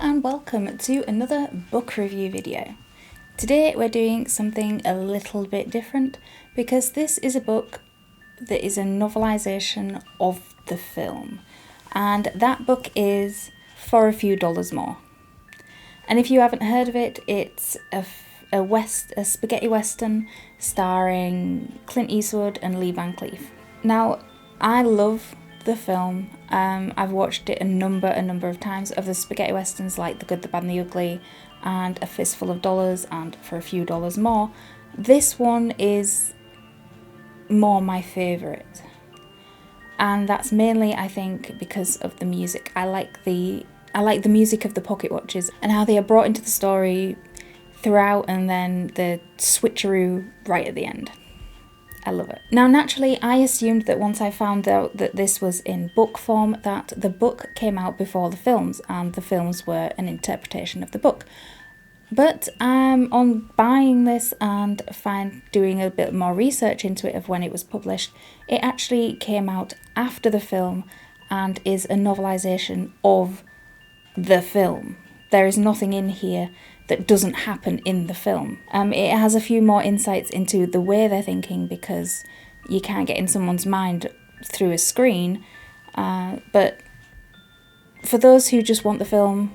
and welcome to another book review video. Today we're doing something a little bit different because this is a book that is a novelisation of the film, and that book is For a Few Dollars More. And if you haven't heard of it, it's a spaghetti western starring Clint Eastwood and Cleef. Now, I love the film. I've watched it a number of times, of the spaghetti westerns like The Good, the Bad and the Ugly and A Fistful of Dollars and For a Few Dollars More. This one is more my favourite, and that's mainly, I think, because of the music. I like the music of the pocket watches and how they are brought into the story throughout, and then the switcheroo right at the end. I love it. Now, naturally, I assumed that once I found out that this was in book form, that the book came out before the films, and the films were an interpretation of the book. But on buying this and doing a bit more research into it of when it was published, it actually came out after the film and is a novelisation of the film. There is nothing in here that doesn't happen in the film. It has a few more insights into the way they're thinking, because you can't get in someone's mind through a screen. But for those who just want the film,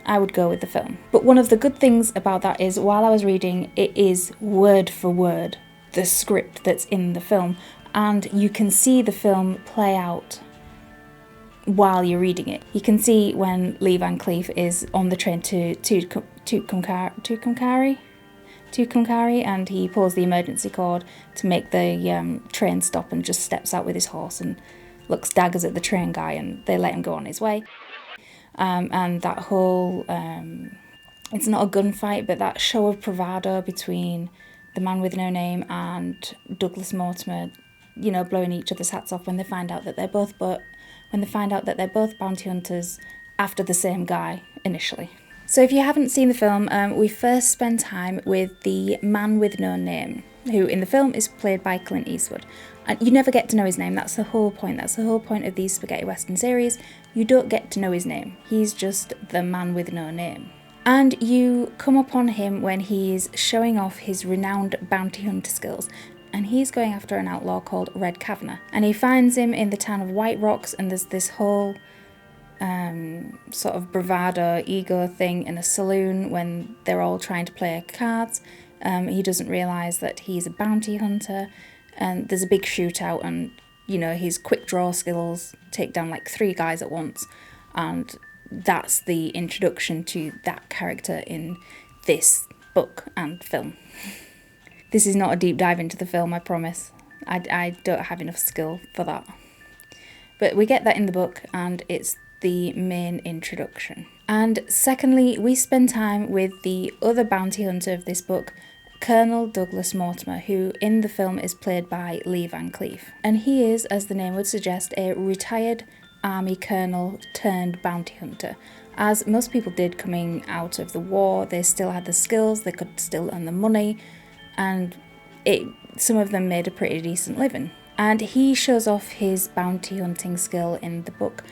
I would go with the film. But one of the good things about that is, while I was reading, it is word for word the script that's in the film, and you can see the film play out while you're reading it. You can see when Lee Van Cleef is on the train to Tucumcari, and he pulls the emergency cord to make the train stop, and just steps out with his horse and looks daggers at the train guy, and they let him go on his way. And that whole, it's not a gunfight, but that show of bravado between the man with no name and Douglas Mortimer, you know, blowing each other's hats off when they find out that they're both bounty hunters after the same guy initially. So if you haven't seen the film, we first spend time with the man with no name, who in the film is played by Clint Eastwood. And you never get to know his name. That's the whole point. That's the whole point of these spaghetti western series. You don't get to know his name. He's just the man with no name. And you come upon him when he's showing off his renowned bounty hunter skills. And he's going after an outlaw called Red Kavanagh. And he finds him in the town of White Rocks, and there's this whole sort of bravado, ego thing in a saloon when they're all trying to play cards. He doesn't realise that he's a bounty hunter, and there's a big shootout, and, you know, his quick draw skills take down like 3 guys at once, and that's the introduction to that character in this book and film. This is not a deep dive into the film, I promise. I don't have enough skill for that. But we get that in the book, and it's the main introduction. And secondly, we spend time with the other bounty hunter of this book, Colonel Douglas Mortimer, who in the film is played by Lee Van Cleef. And he is, as the name would suggest, a retired army colonel turned bounty hunter. As most people did coming out of the war, they still had the skills, they could still earn the money, and some of them made a pretty decent living. And he shows off his bounty hunting skill in the book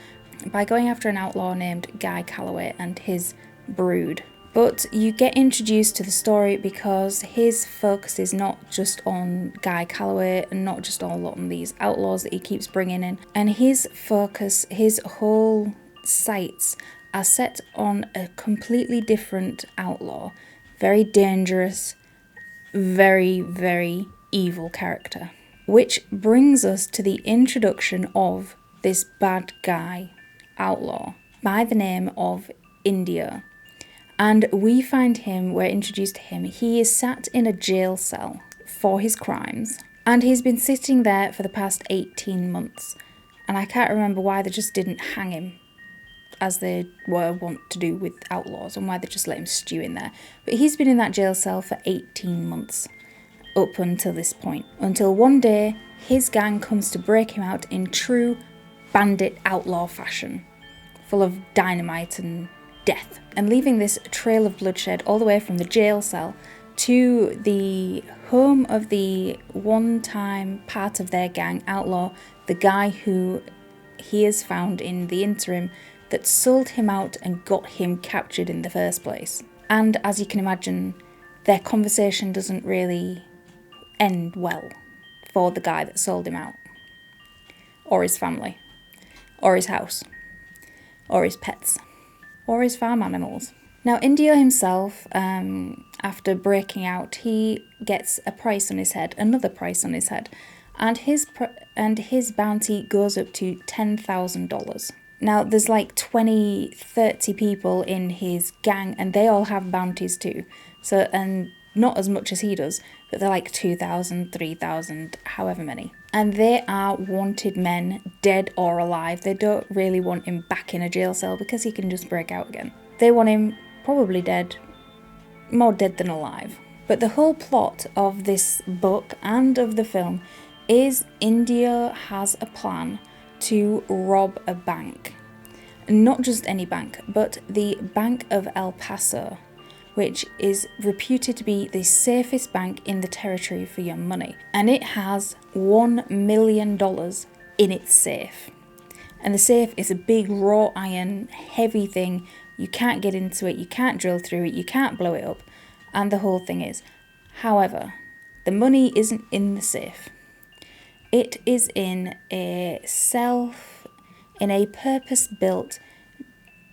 by going after an outlaw named Guy Calloway and his brood. But you get introduced to the story because his focus is not just on Guy Calloway and not just all on these outlaws that he keeps bringing in. And his focus, his whole sights are set on a completely different outlaw. Very dangerous, very, very evil character. Which brings us to the introduction of this bad guy outlaw by the name of Indio. And we're introduced to him. He is sat in a jail cell for his crimes, and he's been sitting there for the past 18 months. And I can't remember why they just didn't hang him, as they were wont to do with outlaws, and why they just let him stew in there. But he's been in that jail cell for 18 months, up until this point. Until one day, his gang comes to break him out in true bandit outlaw fashion, full of dynamite and death, and leaving this trail of bloodshed all the way from the jail cell to the home of the one-time part of their gang outlaw, the guy who he has found in the interim that sold him out and got him captured in the first place. And as you can imagine, their conversation doesn't really end well for the guy that sold him out, or his family, or his house, or his pets, or his farm animals. Now, Indio himself, after breaking out, he gets a price on his head, another price on his head, and his bounty goes up to $10,000. Now, there's like 20, 30 people in his gang, and they all have bounties too. So, and not as much as he does, but they're like 2,000, 3,000, however many. And they are wanted men, dead or alive. They don't really want him back in a jail cell because he can just break out again. They want him probably dead, more dead than alive. But the whole plot of this book and of the film is Indio has a plan to rob a bank. Not just any bank, but the Bank of El Paso, which is reputed to be the safest bank in the territory for your money. And it has $1 million in its safe. And the safe is a big wrought iron, heavy thing. You can't get into it, you can't drill through it, you can't blow it up. And the whole thing is. However, the money isn't in the safe. It is in a purpose-built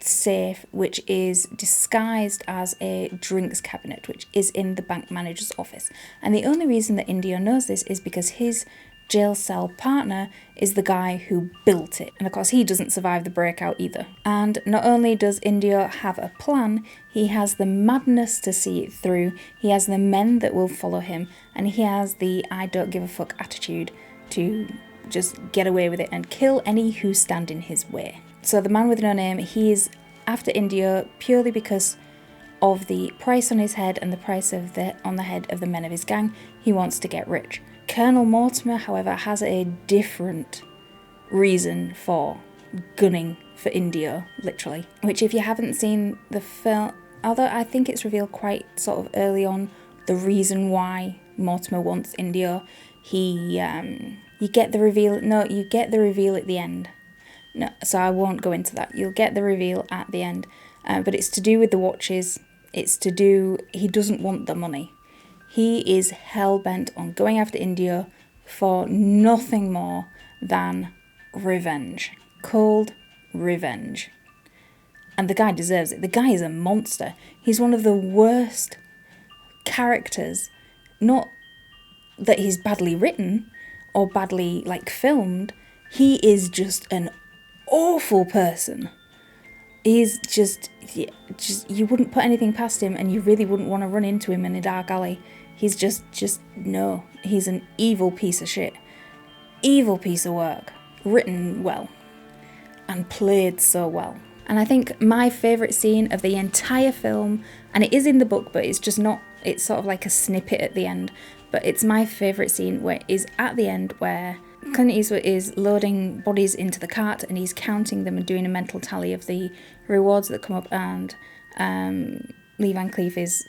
safe which is disguised as a drinks cabinet, which is in the bank manager's office. And the only reason that Indio knows this is because his jail cell partner is the guy who built it. And of course he doesn't survive the breakout either. And not only does Indio have a plan, he has the madness to see it through, he has the men that will follow him, and he has the I don't give a fuck attitude to just get away with it and kill any who stand in his way. So the man with no name, he is after Indio purely because of the price on his head and the price on the head of the men of his gang. He wants to get rich. Colonel Mortimer, however, has a different reason for gunning for Indio, literally. Which, if you haven't seen the film, although I think it's revealed quite sort of early on, the reason why Mortimer wants Indio, you get the reveal at the end. No, so I won't go into that. You'll get the reveal at the end. But it's to do with the watches. He doesn't want the money. He is hell-bent on going after Indio for nothing more than revenge. Cold revenge. And the guy deserves it. The guy is a monster. He's one of the worst characters. Not that he's badly written or badly filmed. He is just an awful person. He's just you wouldn't put anything past him, and you really wouldn't want to run into him in a dark alley. He's just no. He's an evil piece of shit. Evil piece of work. Written well. And played so well. And I think my favourite scene of the entire film, and it is in the book, but it's just not, it's sort of like a snippet at the end, but it's my favourite scene where is at the end where Clint Eastwood is loading bodies into the cart and he's counting them and doing a mental tally of the rewards that come up, and Lee Van Cleef is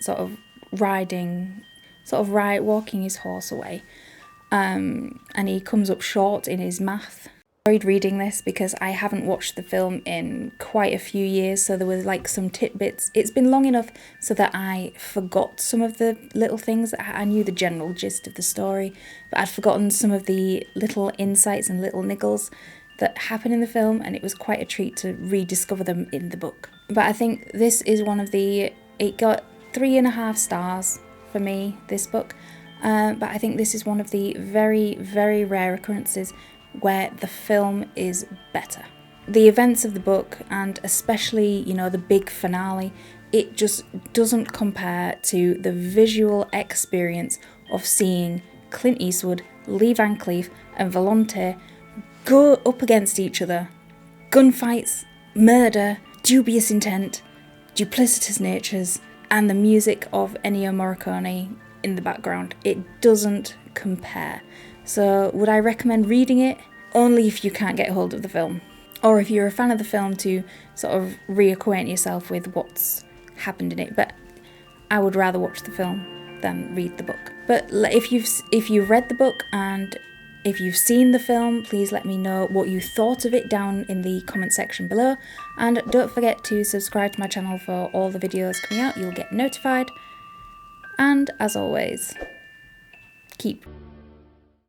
walking his horse away, and he comes up short in his math. I enjoyed reading this because I haven't watched the film in quite a few years, so there were some tidbits. It's been long enough so that I forgot some of the little things. I knew the general gist of the story, but I'd forgotten some of the little insights and little niggles that happen in the film, and it was quite a treat to rediscover them in the book. But I think this is it got 3.5 stars for me, this book, but I think this is one of the very, very rare occurrences where the film is better. The events of the book, and especially, the big finale, it just doesn't compare to the visual experience of seeing Clint Eastwood, Lee Van Cleef and Volonte go up against each other. Gunfights, murder, dubious intent, duplicitous natures, and the music of Ennio Morricone in the background. It doesn't compare. So would I recommend reading it? Only if you can't get hold of the film. Or if you're a fan of the film to sort of reacquaint yourself with what's happened in it. But I would rather watch the film than read the book. But if you've read the book and If you've seen the film, please let me know what you thought of it down in the comment section below, and don't forget to subscribe to my channel for all the videos coming out, you'll get notified. And as always, keep